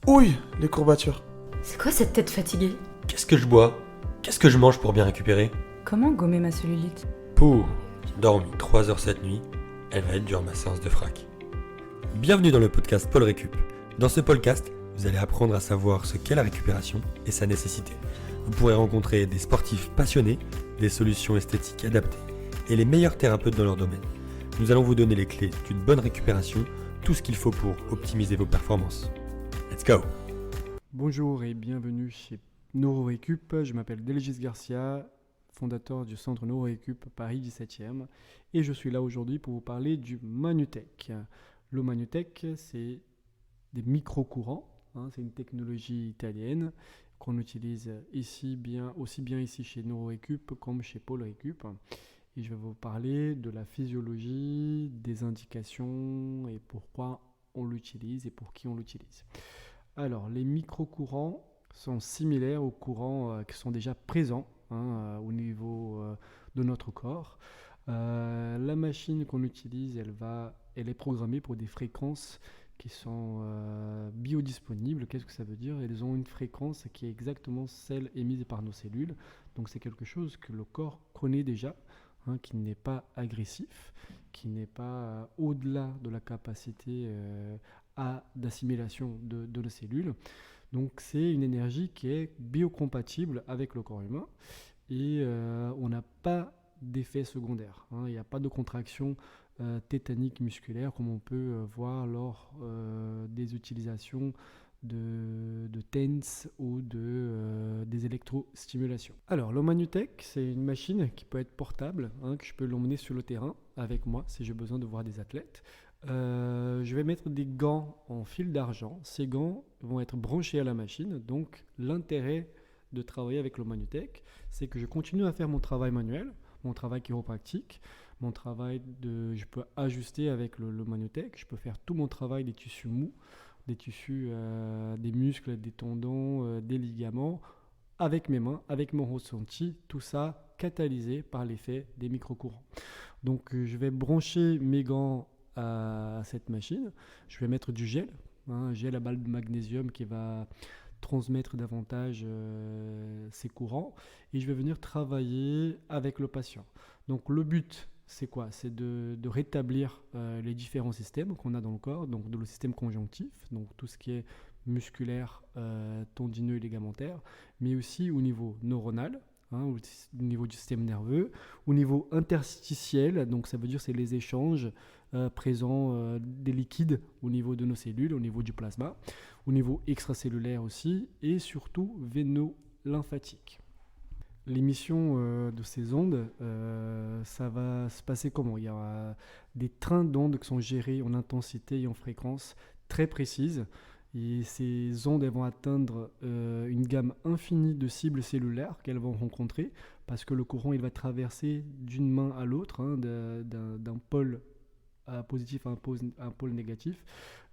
Ouille, les courbatures. C'est quoi cette tête fatiguée? Qu'est-ce que je bois? Qu'est-ce que je mange pour bien récupérer? Comment gommer ma cellulite? Pouh, j'ai dormi 3 heures cette nuit. Elle va être dure ma séance de frac. Bienvenue dans le podcast Paul Récup. Dans ce podcast, vous allez apprendre à savoir ce qu'est la récupération et sa nécessité. Vous pourrez rencontrer des sportifs passionnés, des solutions esthétiques adaptées et les meilleurs thérapeutes dans leur domaine. Nous allons vous donner les clés d'une bonne récupération, tout ce qu'il faut pour optimiser vos performances. Let's go! Bonjour et bienvenue chez NeuroRécup. Je m'appelle Delgis Garcia, fondateur du centre NeuroRécup Paris 17e, et je suis là aujourd'hui pour vous parler du Manutech. Le Manutech, c'est des micro-courants, c'est une technologie italienne qu'on utilise aussi bien ici chez NeuroRécup comme chez Paul Récup. Et je vais vous parler de la physiologie, des indications et pourquoi on l'utilise et pour qui on l'utilise. Alors, les micro-courants sont similaires aux courants qui sont déjà présents au niveau de notre corps. La machine qu'on utilise, elle est programmée pour des fréquences qui sont biodisponibles. Qu'est-ce que ça veut dire? Elles ont une fréquence qui est exactement celle émise par nos cellules. Donc, c'est quelque chose que le corps connaît déjà, qui n'est pas agressif, qui n'est pas au-delà de la capacité d'assimilation de nos cellules. Donc c'est une énergie qui est biocompatible avec le corps humain et on n'a pas d'effet secondaire. Il n'y a pas de contraction tétanique musculaire comme on peut voir lors des utilisations de TENS ou des électrostimulations. Alors, le Manutech, c'est une machine qui peut être portable, que je peux l'emmener sur le terrain avec moi si j'ai besoin de voir des athlètes. Je vais mettre des gants en fil d'argent. Ces gants vont être branchés à la machine. Donc, l'intérêt de travailler avec le Manutech, c'est que je continue à faire mon travail manuel, mon travail chiropractique, mon travail je peux ajuster avec le Manutech. Je peux faire tout mon travail des tissus mous, des tissus, des muscles, des tendons, des ligaments, avec mes mains, avec mon ressenti, tout ça catalysé par l'effet des micro-courants. Donc je vais brancher mes gants à cette machine, je vais mettre du gel, gel à base de magnésium qui va transmettre davantage ces courants, et je vais venir travailler avec le patient. Donc le but, c'est quoi? C'est de rétablir les différents systèmes qu'on a dans le corps, donc le système conjonctif, donc tout ce qui est musculaire, tendineux et ligamentaire, mais aussi au niveau neuronal, au niveau du système nerveux, au niveau interstitiel, donc ça veut dire c'est les échanges présents des liquides au niveau de nos cellules, au niveau du plasma, au niveau extracellulaire aussi, et surtout véno-lymphatique. L'émission de ces ondes, ça va se passer comment? Il y aura des trains d'ondes qui sont gérés en intensité et en fréquence très précises. Et ces ondes, elles vont atteindre une gamme infinie de cibles cellulaires qu'elles vont rencontrer, parce que le courant, il va traverser d'une main à l'autre, d'un pôle positif à un pôle négatif.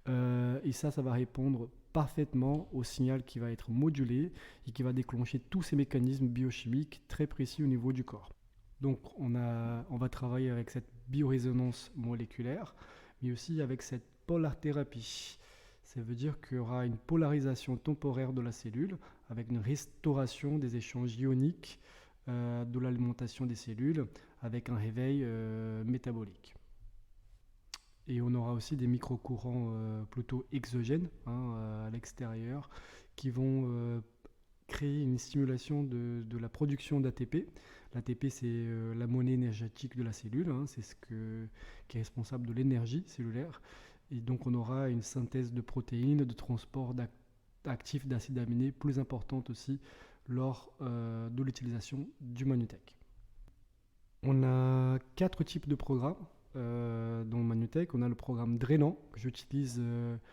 Et ça va répondre parfaitement au signal qui va être modulé et qui va déclencher tous ces mécanismes biochimiques très précis au niveau du corps. Donc on va travailler avec cette biorésonance moléculaire, mais aussi avec cette polarthérapie. Ça veut dire qu'il y aura une polarisation temporaire de la cellule avec une restauration des échanges ioniques de l'alimentation des cellules avec un réveil métabolique. Et on aura aussi des micro-courants plutôt exogènes à l'extérieur qui vont créer une stimulation de la production d'ATP. L'ATP, c'est la monnaie énergétique de la cellule, c'est qui est responsable de l'énergie cellulaire. Et donc on aura une synthèse de protéines, de transport actifs d'acides aminés plus importante aussi lors de l'utilisation du Manutech. On a 4 types de programmes. Dans Manutech, on a le programme drainant que j'utilise.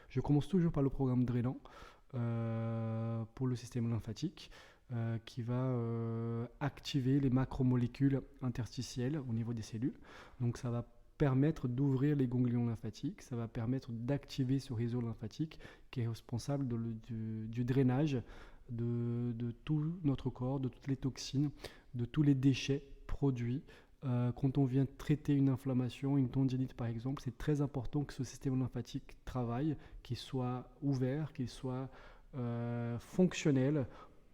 Je commence toujours par le programme drainant pour le système lymphatique qui va activer les macromolécules interstitielles au niveau des cellules. Donc ça va permettre d'ouvrir les ganglions lymphatiques, ça va permettre d'activer ce réseau lymphatique qui est responsable du drainage de tout notre corps, de toutes les toxines, de tous les déchets produits Quand on vient traiter une inflammation, une tendinite par exemple, c'est très important que ce système lymphatique travaille, qu'il soit ouvert, qu'il soit fonctionnel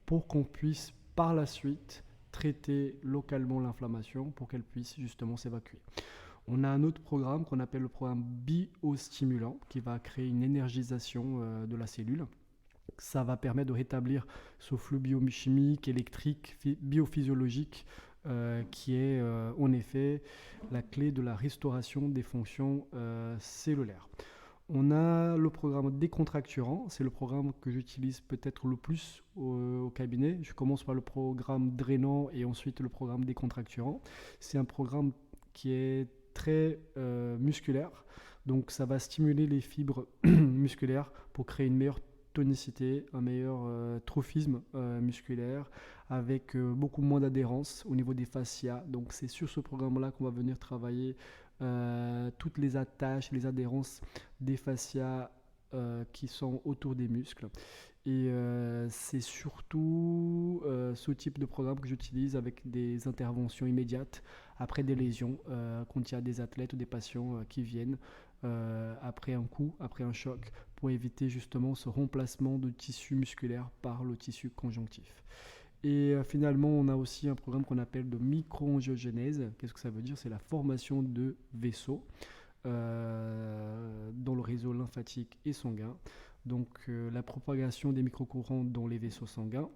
pour qu'on puisse par la suite traiter localement l'inflammation pour qu'elle puisse justement s'évacuer. On a un autre programme qu'on appelle le programme biostimulant qui va créer une énergisation de la cellule. Ça va permettre de rétablir ce flux biochimique, électrique, biophysiologique qui est en effet la clé de la restauration des fonctions cellulaires. On a le programme décontracturant, c'est le programme que j'utilise peut-être le plus au cabinet. Je commence par le programme drainant et ensuite le programme décontracturant. C'est un programme qui est très musculaire, donc ça va stimuler les fibres musculaires pour créer une meilleure tonicité, un meilleur trophisme musculaire avec beaucoup moins d'adhérence au niveau des fascias. Donc c'est sur ce programme-là qu'on va venir travailler toutes les attaches, les adhérences des fascias qui sont autour des muscles. Et c'est surtout ce type de programme que j'utilise avec des interventions immédiates après des lésions, quand il y a des athlètes ou des patients qui viennent après un coup, après un choc, pour éviter justement ce remplacement de tissu musculaire par le tissu conjonctif. Et finalement, on a aussi un programme qu'on appelle de micro-angiogénèse. Qu'est-ce que ça veut dire? C'est la formation de vaisseaux dans le réseau lymphatique et sanguin. Donc la propagation des microcourants dans les vaisseaux sanguins,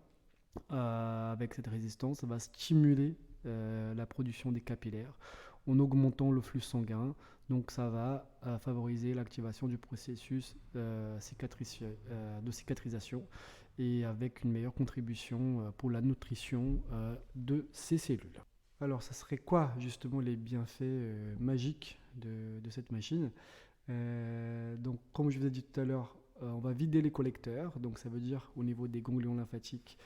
avec cette résistance, va stimuler la production des capillaires en augmentant le flux sanguin. Donc ça va favoriser l'activation du processus de cicatrisation et avec une meilleure contribution pour la nutrition de ces cellules. Alors ça serait quoi justement les bienfaits magiques de cette machine? Donc comme je vous ai dit tout à l'heure, on va vider les collecteurs, donc ça veut dire au niveau des ganglions lymphatiques,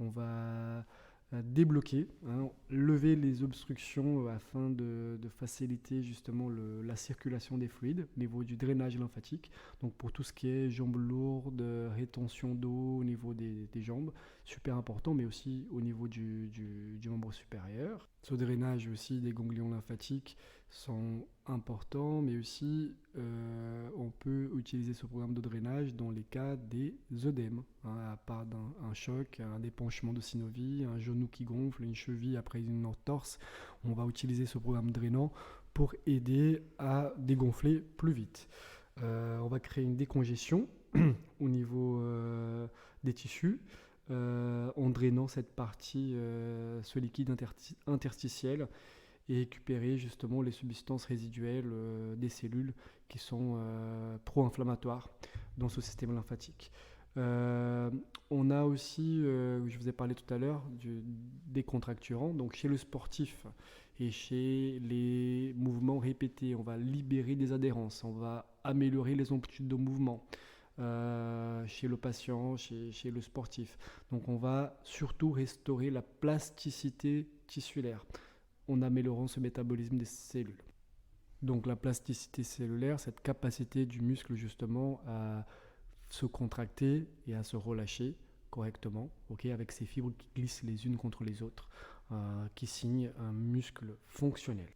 on va débloquer, lever les obstructions afin de faciliter justement la circulation des fluides au niveau du drainage lymphatique. Donc pour tout ce qui est jambes lourdes, rétention d'eau au niveau des jambes, super important, mais aussi au niveau du membre supérieur. Ce drainage aussi des ganglions lymphatiques sont importants, mais aussi on peut utiliser ce programme de drainage dans les cas des œdèmes, à part d'un choc, un dépenchement de synovie, un genou qui gonfle, une cheville après une entorse. On va utiliser ce programme drainant pour aider à dégonfler plus vite. On va créer une décongestion au niveau des tissus en drainant cette partie, ce liquide interstitiel, et récupérer justement les substances résiduelles des cellules qui sont pro-inflammatoires dans ce système lymphatique. On a aussi, je vous ai parlé tout à l'heure, du décontracturant. Donc chez le sportif et chez les mouvements répétés, on va libérer des adhérences, on va améliorer les amplitudes de mouvement. Chez le patient, chez le sportif. Donc on va surtout restaurer la plasticité tissulaire en améliorant ce métabolisme des cellules. Donc la plasticité cellulaire, cette capacité du muscle justement à se contracter et à se relâcher correctement, avec ces fibres qui glissent les unes contre les autres, qui signent un muscle fonctionnel.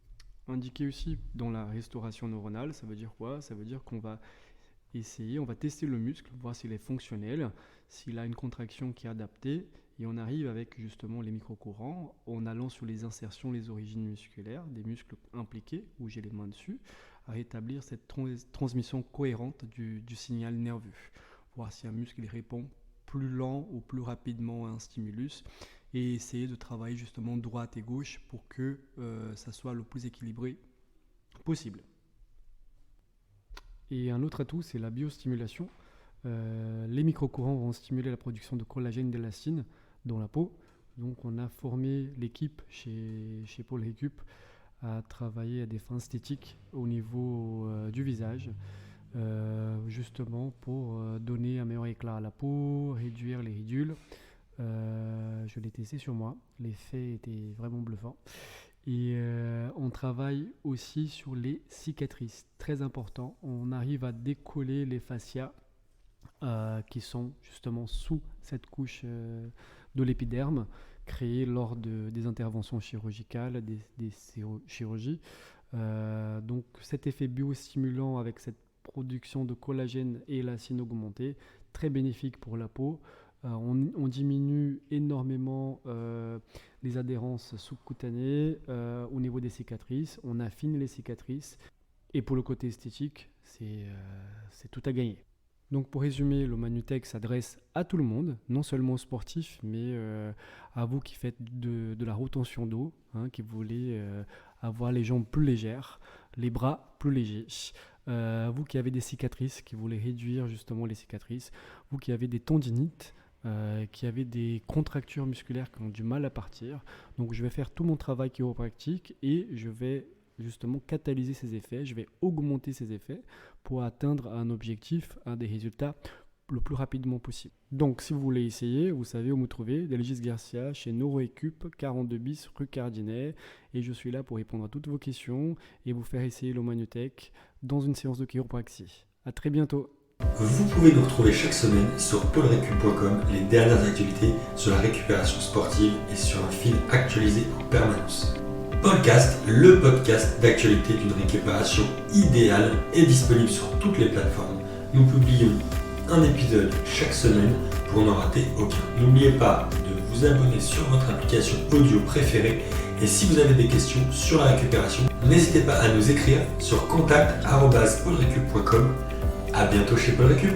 Indiqué aussi dans la restauration neuronale, ça veut dire quoi? Ça veut dire qu'on va on va tester le muscle, voir s'il est fonctionnel, s'il a une contraction qui est adaptée, et on arrive avec justement les microcourants en allant sur les insertions, les origines musculaires des muscles impliqués, où j'ai les mains dessus, à rétablir cette transmission cohérente du signal nerveux, voir si un muscle répond plus lent ou plus rapidement à un stimulus, et essayer de travailler justement droite et gauche pour que ça soit le plus équilibré possible. Et un autre atout, c'est la biostimulation. Les microcourants vont stimuler la production de collagène et d'élastine dans la peau. Donc on a formé l'équipe chez Pôle Récup à travailler à des fins esthétiques au niveau du visage, justement pour donner un meilleur éclat à la peau, réduire les ridules. Je l'ai testé sur moi, l'effet était vraiment bluffant. Et on travaille aussi sur les cicatrices, très important. On arrive à décoller les fascias qui sont justement sous cette couche de l'épiderme, créés lors des interventions chirurgicales, des chirurgies. Donc cet effet biostimulant avec cette production de collagène et l'acine augmentée, très bénéfique pour la peau. On diminue énormément les adhérences sous-cutanées au niveau des cicatrices, on affine les cicatrices et pour le côté esthétique, c'est tout à gagner. Donc pour résumer, le Manutech s'adresse à tout le monde, non seulement aux sportifs, mais à vous qui faites de la retention d'eau, qui voulez avoir les jambes plus légères, les bras plus légers. Vous qui avez des cicatrices, qui voulez réduire justement les cicatrices, vous qui avez des tendinites, qui avez des contractures musculaires qui ont du mal à partir. Donc je vais faire tout mon travail chiropractique et je vais justement catalyser ces effets, je vais augmenter ces effets pour atteindre un objectif, des résultats le plus rapidement possible. Donc si vous voulez essayer, vous savez où me trouver, Delgis Garcia chez NeuroEcup, 42 bis rue Cardinet, et je suis là pour répondre à toutes vos questions et vous faire essayer le Manutech dans une séance de chiropraxie. À très bientôt. Vous pouvez nous retrouver chaque semaine sur paulrecup.com les dernières actualités sur la récupération sportive et sur un fil actualisé en permanence. Podcast, le podcast d'actualité d'une récupération idéale est disponible sur toutes les plateformes. Nous publions un épisode chaque semaine pour n'en rater aucun. N'oubliez pas de vous abonner sur votre application audio préférée et si vous avez des questions sur la récupération, n'hésitez pas à nous écrire sur contact@paulrecup.com. À bientôt chez Paul Récup.